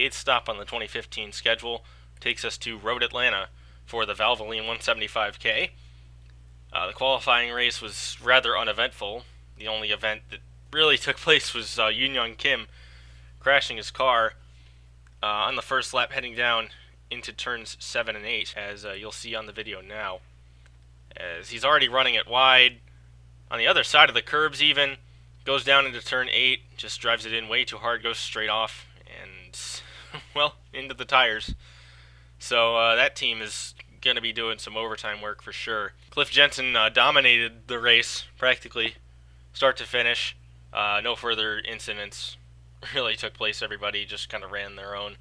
the 8th stop on the 2015 schedule takes us to Road Atlanta for the Valvoline 175K. The qualifying race was rather uneventful. The only event that really took place was Yoon Young Kim crashing his car on the first lap heading down into turns 7 and 8, as you'll see on the video now. As he's already running it wide, on the other side of the curbs even, goes down into turn 8, just drives it in way too hard, goes straight off, and, well, into the tires. So that team is going to be doing some overtime work for sure. Cliff Jensen dominated the race, practically, start to finish. No further incidents really took place. Everybody just kind of ran their own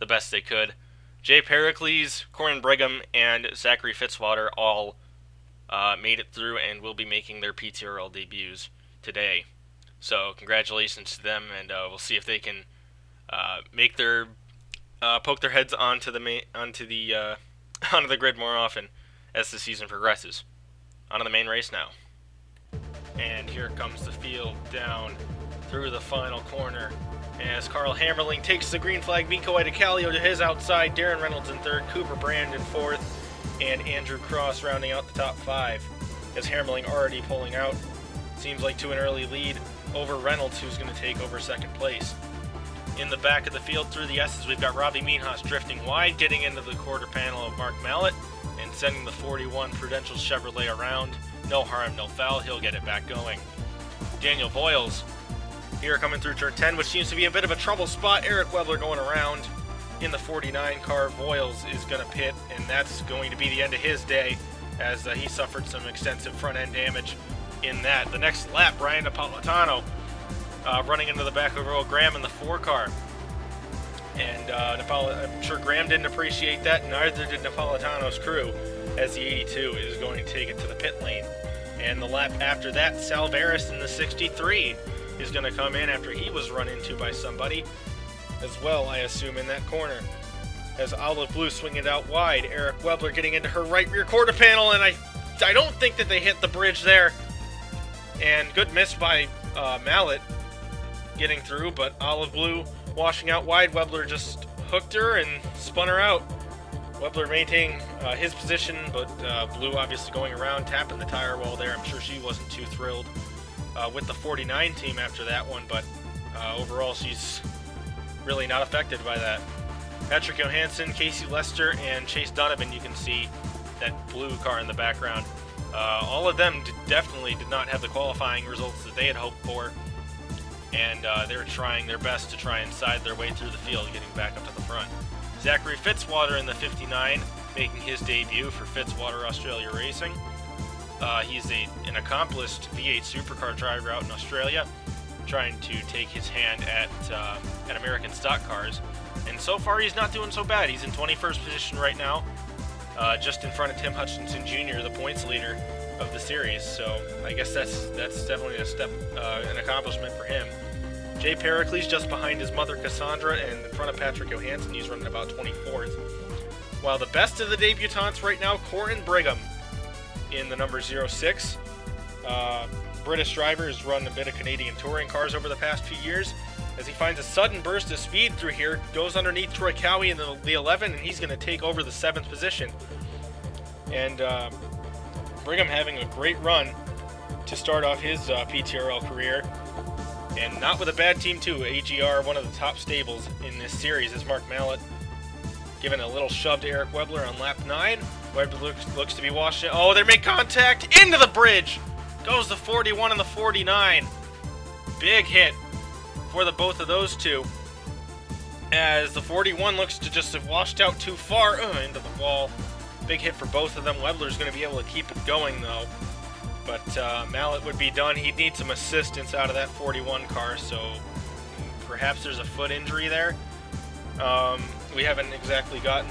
the best they could. Jay Pericles, Corin Brigham, and Zachary Fitzwater all made it through and will be making their PTRL debuts today. So congratulations to them, and we'll see if they can make their poke their heads onto the grid more often as the season progresses. On to the main race now. And here comes the field down through the final corner as Karl Hammarling takes the green flag. Miko Edicalio to his outside, Darren Reynolds in third, Cooper Brand in fourth, and Andrew Cross rounding out the top 5. As Hammarling already pulling out, seems like to an early lead over Reynolds, who's going to take over second place. In the back of the field through the S's, we've got Ravi Minhas drifting wide, getting into the quarter panel of Mark Mallett, and sending the 41 Prudential Chevrolet around. No harm, no foul, he'll get it back going. Daniel Voiles here coming through turn 10, which seems to be a bit of a trouble spot. Eric Webler going around in the 49 car. Voiles is going to pit, and that's going to be the end of his day, as he suffered some extensive front-end damage in that. The next lap, Brian Napolitano running into the back of Earl Graham in the 4 car. And I'm sure Graham didn't appreciate that, neither did Napolitano's crew, as the 82 is going to take it to the pit lane. And the lap after that, Salvaris in the 63 is going to come in after he was run into by somebody as well, I assume, in that corner. As Olive Blue swinging it out wide, Eric Webler getting into her right rear quarter panel, and I don't think that they hit the bridge there. And good miss by Mallett getting through, but Olive Blue washing out wide. Webler just hooked her and spun her out. Webler maintaining his position, but Blue obviously going around, tapping the tire wall there. I'm sure she wasn't too thrilled with the 49 team after that one, but overall she's really not affected by that. Patrick Johansson, Casey Lester, and Chase Donovan, you can see that blue car in the background. All of them definitely did not have the qualifying results that they had hoped for, and they were trying their best to try and side their way through the field, getting back up to the front. Zachary Fitzwater in the 59, making his debut for Fitzwater Australia Racing. He's an accomplished V8 supercar driver out in Australia, trying to take his hand at American stock cars. And so far, he's not doing so bad. He's in 21st position right now, just in front of Tim Hutchinson Jr., the points leader of the series. So I guess that's definitely an accomplishment for him. Jay Pericles just behind his mother Cassandra, and in front of Patrick Johansson, he's running about 24th. While the best of the debutantes right now, Corin Brigham in the number 06. British driver has run a bit of Canadian touring cars over the past few years. As he finds a sudden burst of speed through here, goes underneath Troy Cowie in the 11, and he's going to take over the 7th position. And Brigham having a great run to start off his PTRL career. And not with a bad team, too. AGR, one of the top stables in this series, is Mark Mallett giving a little shove to Eric Webler on lap 9. Webler looks to be washed in. Oh, they make contact into the bridge. Goes the 41 and the 49. Big hit for the both of those two, as the 41 looks to just have washed out too far into the wall. Big hit for both of them. Webler's going to be able to keep it going, though. But Mallett would be done. He'd need some assistance out of that 41 car, so perhaps there's a foot injury there. We haven't exactly gotten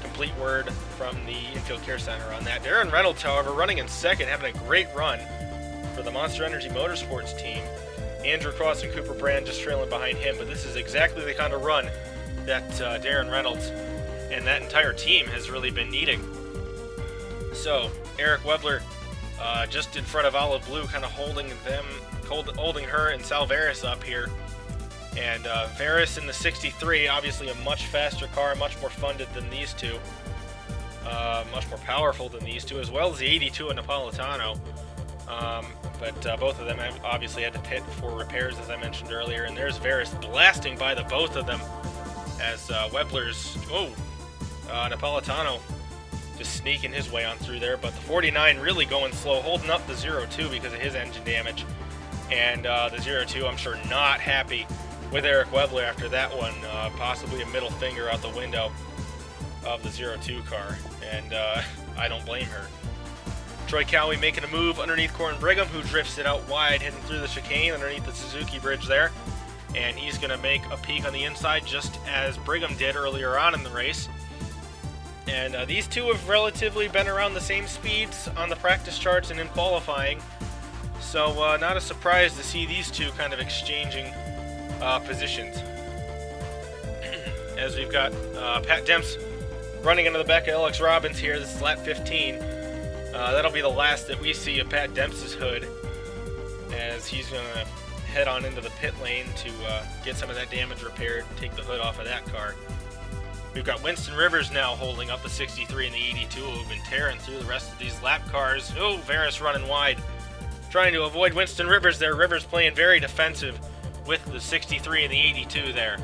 complete word from the infield care center on that. Darren Reynolds, however, running in second, having a great run for the Monster Energy Motorsports team. Andrew Cross and Cooper Brand just trailing behind him, but this is exactly the kind of run that Darren Reynolds and that entire team has really been needing. So, Eric Webler just in front of Olive Blue, kind of holding her and Salvaris up here. And Varys in the 63, obviously a much faster car, much more funded than these two. Much more powerful than these two, as well as the 82 and Napolitano. But both of them obviously had to pit for repairs, as I mentioned earlier. And there's Varys blasting by the both of them as Webler's... Oh! Napolitano just sneaking his way on through there. But the 49 really going slow, holding up the 02 because of his engine damage. And the 02, I'm sure, not happy with Eric Webler after that one. Possibly a middle finger out the window of the 02 car. And I don't blame her. Troy Cowie making a move underneath Corin Brigham, who drifts it out wide, heading through the chicane underneath the Suzuki bridge there. And he's going to make a peek on the inside, just as Brigham did earlier on in the race. And these two have relatively been around the same speeds on the practice charts and in qualifying. So not a surprise to see these two kind of exchanging positions. As we've got Pat Demps running into the back of Alex Robbins here. This is lap 15. That'll be the last that we see of Pat Demps's hood, as he's going to head on into the pit lane to get some of that damage repaired, take the hood off of that car. We've got Winston Rivers now holding up the 63 and the 82, who have been tearing through the rest of these lap cars. Oh, Varys running wide, trying to avoid Winston Rivers there. Rivers playing very defensive with the 63 and the 82 there.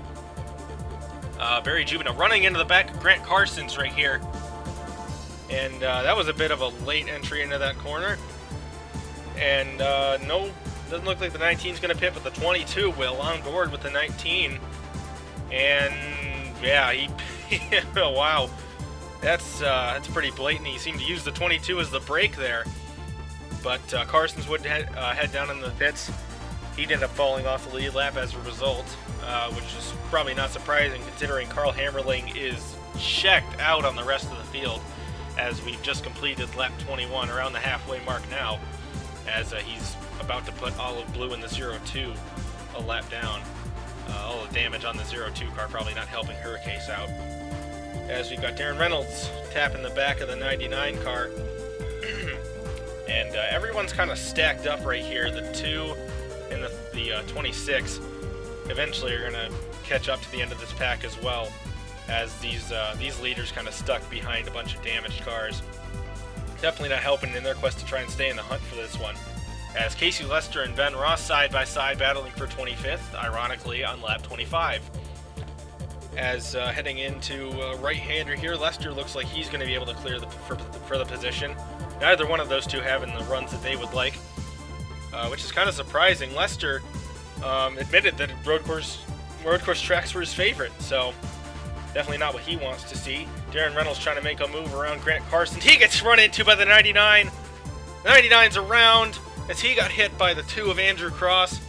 Barry Jubina running into the back of Grant Carson's right here. And that was a bit of a late entry into that corner. And no, doesn't look like the 19 is going to pit, but the 22 will, on board with the 19. And yeah, he wow, that's pretty blatant. He seemed to use the 22 as the brake there. But Carson's would head down in the pits. He'd end up falling off the lead lap as a result, which is probably not surprising considering Karl Hammarling is checked out on the rest of the field, as we've just completed lap 21, around the halfway mark now, as he's about to put olive blue in the 02 a lap down. All the damage on the 02 car probably not helping her case out. As we've got Darren Reynolds tapping the back of the 99 car. And everyone's kind of stacked up right here. The 2 and the 26 eventually are going to catch up to the end of this pack as well, as these leaders kind of stuck behind a bunch of damaged cars. Definitely not helping in their quest to try and stay in the hunt for this one, as Casey Lester and Ben Ross side by side battling for 25th, ironically on lap 25. As heading into right-hander here, Lester looks like he's going to be able to clear for the position. Neither one of those two having the runs that they would like, which is kind of surprising. Lester admitted that road course tracks were his favorite, so definitely not what he wants to see. Darren Reynolds trying to make a move around Grant Carson. He gets run into by the 99. The 99's around as he got hit by the 2 of Andrew Cross,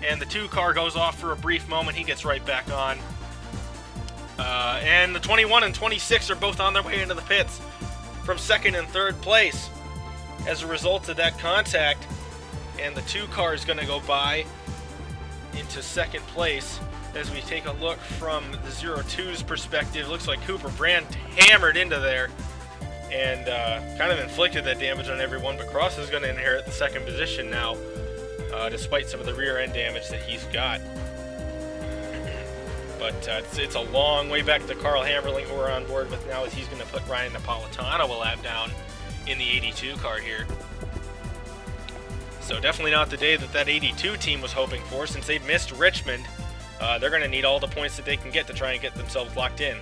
and the 2 car goes off for a brief moment. He gets right back on. And the 21 and 26 are both on their way into the pits from 2nd and 3rd place as a result of that contact. And the 2 car is going to go by into 2nd place. As we take a look from the 02's perspective, looks like Cooper Brand hammered into there and kind of inflicted that damage on everyone, but Cross is going to inherit the 2nd position now, despite some of the rear end damage that he's got. But it's a long way back to Karl Hammerling, who we're on board with now, as he's going to put Ryan Napolitano a lap down in the 82 car here. So definitely not the day that 82 team was hoping for, since they missed Richmond. They're going to need all the points that they can get to try and get themselves locked in.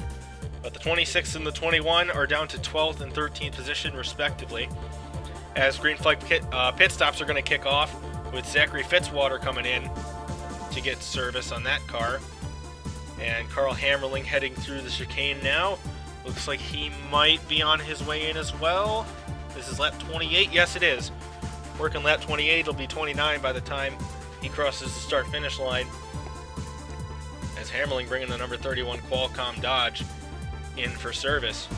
But the 26 and the 21 are down to 12th and 13th position, respectively, as green flag pit stops are going to kick off, with Zachary Fitzwater coming in to get service on that car. And Karl Hammerling heading through the chicane now. Looks like he might be on his way in as well. This is lap 28. Yes, it is. Working lap 28. It'll be 29 by the time he crosses the start-finish line. As Hammerling bringing the number 31 Qualcomm Dodge in for service.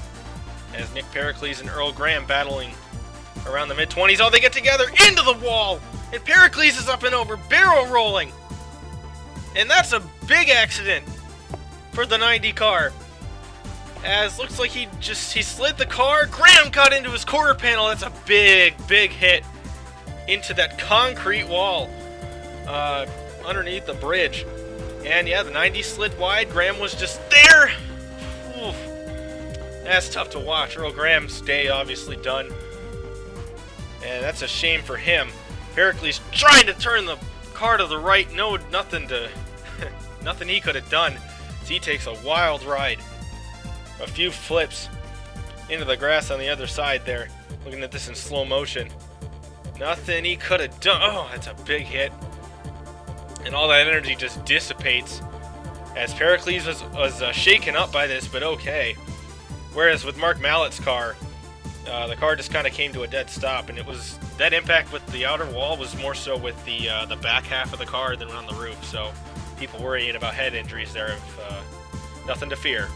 As Nick Pericles and Earl Graham battling around the mid-20s. Oh, they get together into the wall! And Pericles is up and over, barrel rolling! And that's a big accident for the 90 car. As looks like he slid the car. Graham got into his quarter panel. That's a big hit into that concrete wall underneath the bridge. And yeah, the 90 slid wide. Graham was just there. Oof. That's tough to watch. Earl Graham's day obviously done. And that's a shame for him. Pericles trying to turn the car to the right. No, nothing he could have done. So he takes a wild ride. A few flips into the grass on the other side there. Looking at this in slow motion. Nothing he could have done. Oh, that's a big hit. And all that energy just dissipates. As Pericles was shaken up by this, but okay. Whereas with Mark Mallett's car, the car just kind of came to a dead stop, and it was that impact with the outer wall was more so with the back half of the car than on the roof. So people worrying about head injuries there have nothing to fear.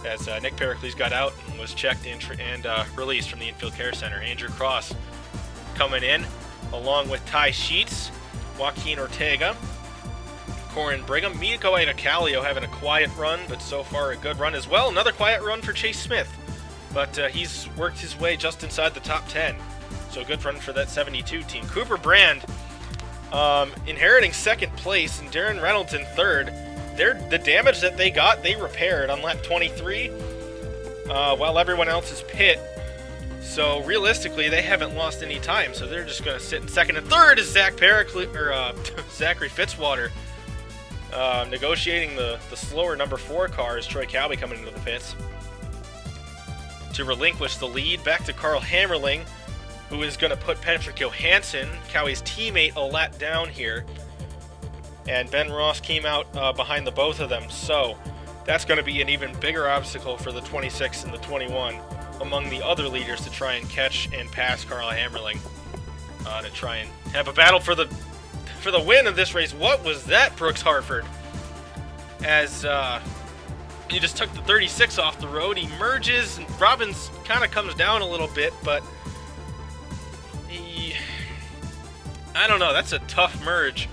As Nick Pericles got out and was checked and released from the infield care center. Andrew Cross coming in, along with Ty Sheets, Joaquin Ortega, Corin Brigham, Miko Itacalio having a quiet run, but so far a good run as well. Another quiet run for Chase Smith, but he's worked his way just inside the top 10. So good run for that 72 team. Cooper Brand inheriting second place, and Darren Reynolds in third. The damage that they got, they repaired on lap 23, while everyone else is pit. So realistically, they haven't lost any time, so they're just going to sit in second. And third is Zachary Fitzwater, negotiating the slower number 4 car as Troy Calby coming into the pits to relinquish the lead back to Karl Hammarling, who is going to put Patrick Johansson, Cowie's teammate, a lap down here. And Ben Ross came out behind the both of them, so that's going to be an even bigger obstacle for the 26 and the 21 among the other leaders to try and catch and pass Karl Hammarling to try and have a battle for the win of this race. What was that, Brooks Harford? As he just took the 36 off the road, he merges, and Robbins kind of comes down a little bit, but I don't know, that's a tough merge.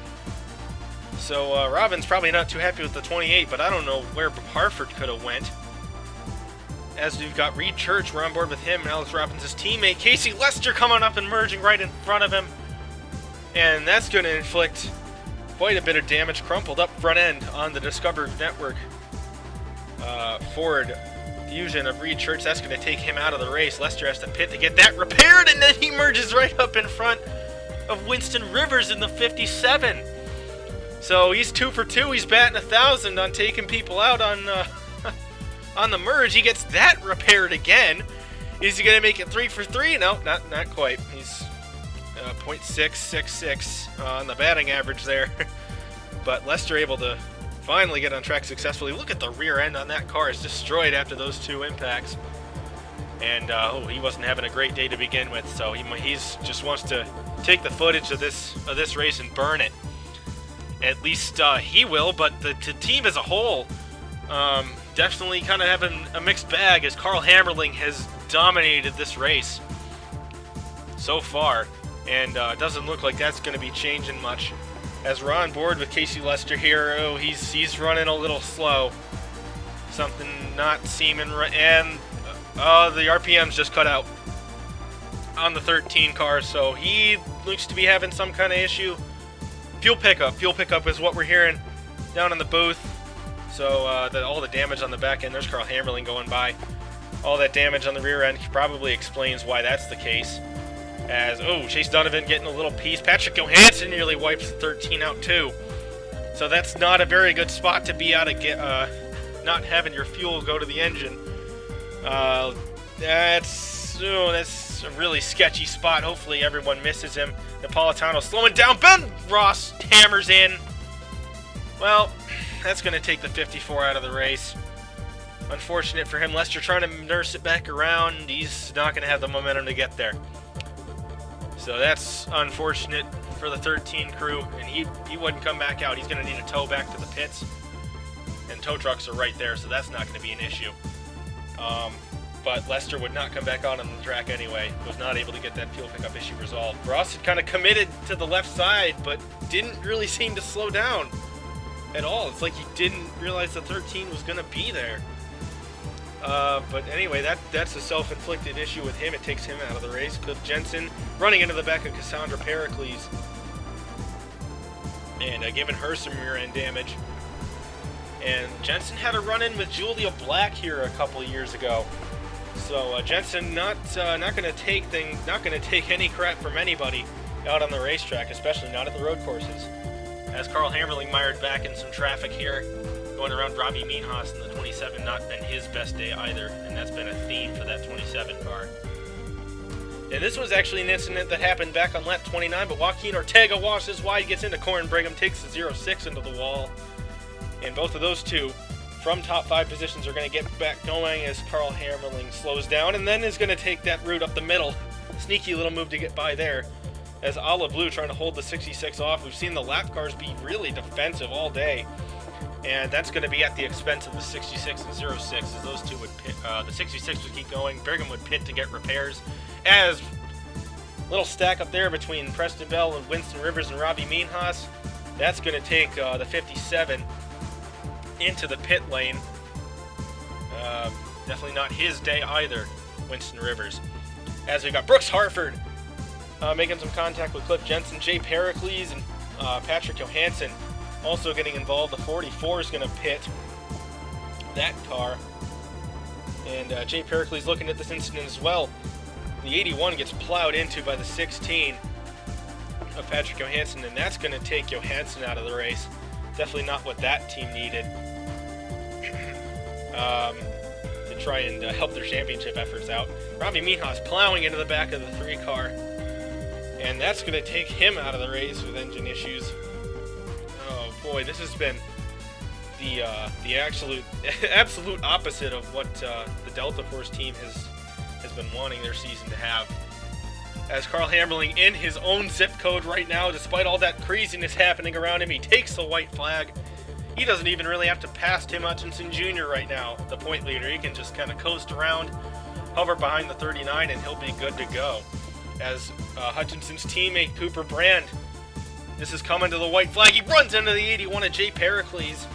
So Robbins probably not too happy with the 28, but I don't know where Harford could have went. As we've got Reed Church, we're on board with him and Alex Robbins' teammate. Casey Lester coming up and merging right in front of him. And that's going to inflict quite a bit of damage. Crumpled up front end on the Discover Network Ford Fusion of Reed Church. That's going to take him out of the race. Lester has to pit to get that repaired, and then he merges right up in front of Winston Rivers in the 57. So he's 2 for 2. He's batting 1,000 on taking people out on the merge. He gets that repaired again. Is he going to make it 3 for 3? No, not quite. He's .666 on the batting average there. But Lester able to finally get on track successfully. Look at the rear end on that car. It's destroyed after those 2 impacts. And he wasn't having a great day to begin with. So he's just wants to take the footage of this race and burn it. At least he will, but the team as a whole definitely kind of having a mixed bag, as Karl Hammarling has dominated this race so far, and doesn't look like that's going to be changing much. As we're on board with Casey Lester here, he's running a little slow. Something not seeming right, and the RPM's just cut out on the 13 car, so he looks to be having some kind of issue. Fuel pickup is what we're hearing down in the booth. So all the damage on the back end, there's Karl Hammarling going by. All that damage on the rear end probably explains why that's the case. As, Chase Donovan getting a little piece. Patrick Johansson nearly wipes the 13 out too. So that's not a very good spot to be out of not having your fuel go to the engine. That's a really sketchy spot. Hopefully everyone misses him. Napolitano slowing down. Ben Ross hammers in. Well, that's going to take the 54 out of the race. Unfortunate for him. Lester trying to nurse it back around. He's not going to have the momentum to get there. So that's unfortunate for the 13 crew. And he wouldn't come back out. He's going to need a tow back to the pits. And tow trucks are right there, so that's not going to be an issue. But Lester would not come back out on the track anyway. Was not able to get that fuel pickup issue resolved. Ross had kind of committed to the left side, but didn't really seem to slow down at all. It's like he didn't realize the 13 was going to be there. But anyway, that's a self-inflicted issue with him. It takes him out of the race. Cliff Jensen running into the back of Cassandra Pericles and giving her some rear-end damage. And Jensen had a run-in with Julia Black here a couple of years ago. So Jensen not going to take any crap from anybody out on the racetrack, especially not at the road courses. As Karl Hammarling mired back in some traffic here, going around Robbie Meanhaus in the 27, not been his best day either, and that's been a theme for that 27 car. And this was actually an incident that happened back on lap 29, but Joaquin Ortega washes wide, gets into Corin Brigham, takes the 0-6 into the wall. And both of those two, from top 5 positions, are going to get back going as Karl Hammarling slows down, and then is going to take that route up the middle. Sneaky little move to get by there, as Ala Blue trying to hold the 66 off. We've seen the lap cars be really defensive all day, and that's going to be at the expense of the 66 and 06, as those two would pit. The 66 would keep going, Brigham would pit to get repairs, as little stack up there between Preston Bell and Winston Rivers and Robbie Meanhaus. That's going to take the 57 into the pit lane. Definitely not his day either, Winston Rivers. As we got Brooks Harford making some contact with Cliff Jensen, Jay Pericles, and Patrick Johansson also getting involved. The 44 is going to pit that car. And Jay Pericles looking at this incident as well. The 81 gets plowed into by the 16 of Patrick Johansson, and that's going to take Johansson out of the race. Definitely not what that team needed to try and help their championship efforts out. Robbie Meanhaus plowing into the back of the 3 car, and that's going to take him out of the race with engine issues. Oh boy, this has been the absolute opposite of what the Delta Force team has been wanting their season to have. As Karl Hammarling in his own zip code right now, despite all that craziness happening around him, he takes the white flag. He doesn't even really have to pass Tim Hutchinson Jr. right now, the point leader. He can just kind of coast around, hover behind the 39, and he'll be good to go. As Hutchinson's teammate Cooper Brand, this is coming to the white flag. He runs into the 81 of Jay Pericles,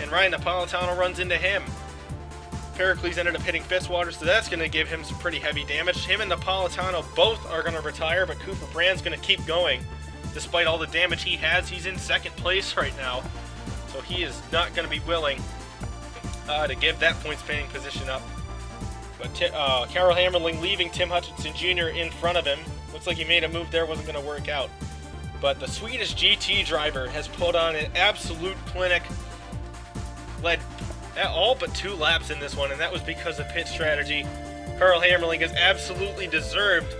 and Ryan Napolitano runs into him. Pericles ended up hitting Fitzwater, so that's going to give him some pretty heavy damage. Him and Napolitano both are going to retire, but Cooper Brand's going to keep going. Despite all the damage he has, he's in second place right now, so he is not going to be willing to give that point-spanning position up. But Karl Hammarling leaving Tim Hutchinson Jr. in front of him. Looks like he made a move there, wasn't going to work out. But the Swedish GT driver has put on an absolute clinic, led all but 2 laps in this one, and that was because of pit strategy. Karl Hammarling has absolutely deserved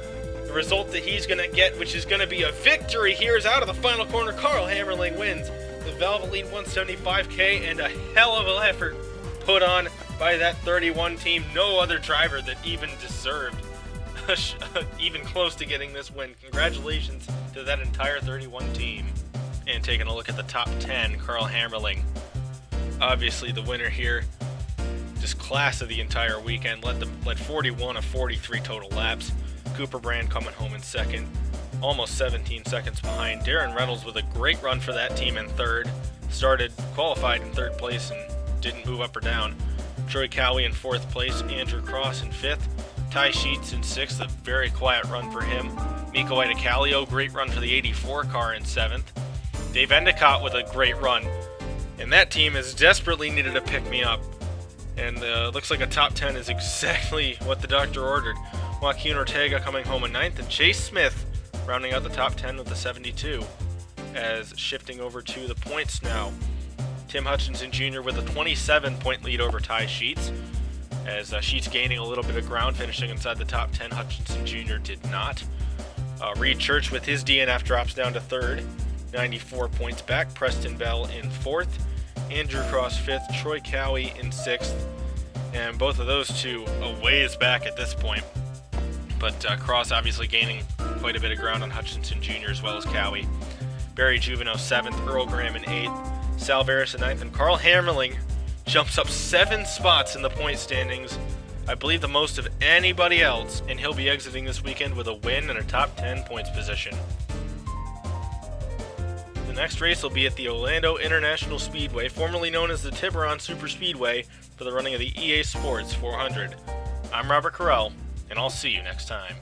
the result that he's going to get, which is going to be a victory. Here's out of the final corner. Karl Hammarling wins the Valvoline 175K, and a hell of an effort put on by that 31 team. No other driver that even deserved even close to getting this win. Congratulations to that entire 31 team. And taking a look at the top 10, Karl Hammarling, obviously the winner here. Just class of the entire weekend. Led 41 of 43 total laps. Cooper Brand coming home in second, almost 17 seconds behind. Darren Reynolds with a great run for that team in third. Qualified in third place and didn't move up or down. Troy Cowie in fourth place. Andrew Cross in fifth. Ty Sheets in sixth. A very quiet run for him. Miko Itacalio, great run for the 84 car in seventh. Dave Endicott with a great run. And that team has desperately needed a pick-me-up. And looks like a top 10 is exactly what the doctor ordered. Joaquin Ortega coming home in ninth, and Chase Smith rounding out the top 10 with a 72. As shifting over to the points now. Tim Hutchinson Jr. with a 27-point lead over Ty Sheets. As Sheets gaining a little bit of ground, finishing inside the top 10. Hutchinson Jr. did not. Reed Church with his DNF drops down to third. 94 points back. Preston Bell in fourth. Andrew Cross fifth. Troy Cowie in sixth. And both of those two a ways back at this point. But Cross obviously gaining quite a bit of ground on Hutchinson Jr. as well as Cowie. Barry Juveno 7th. Earl Graham in 8th. Sal Veras in 9th. And Karl Hammarling jumps up 7 spots in the point standings. I believe the most of anybody else. And he'll be exiting this weekend with a win and a top 10 points position. The next race will be at the Orlando International Speedway, formerly known as the Tiburon Superspeedway, for the running of the EA Sports 400. I'm Robert Carell, and I'll see you next time.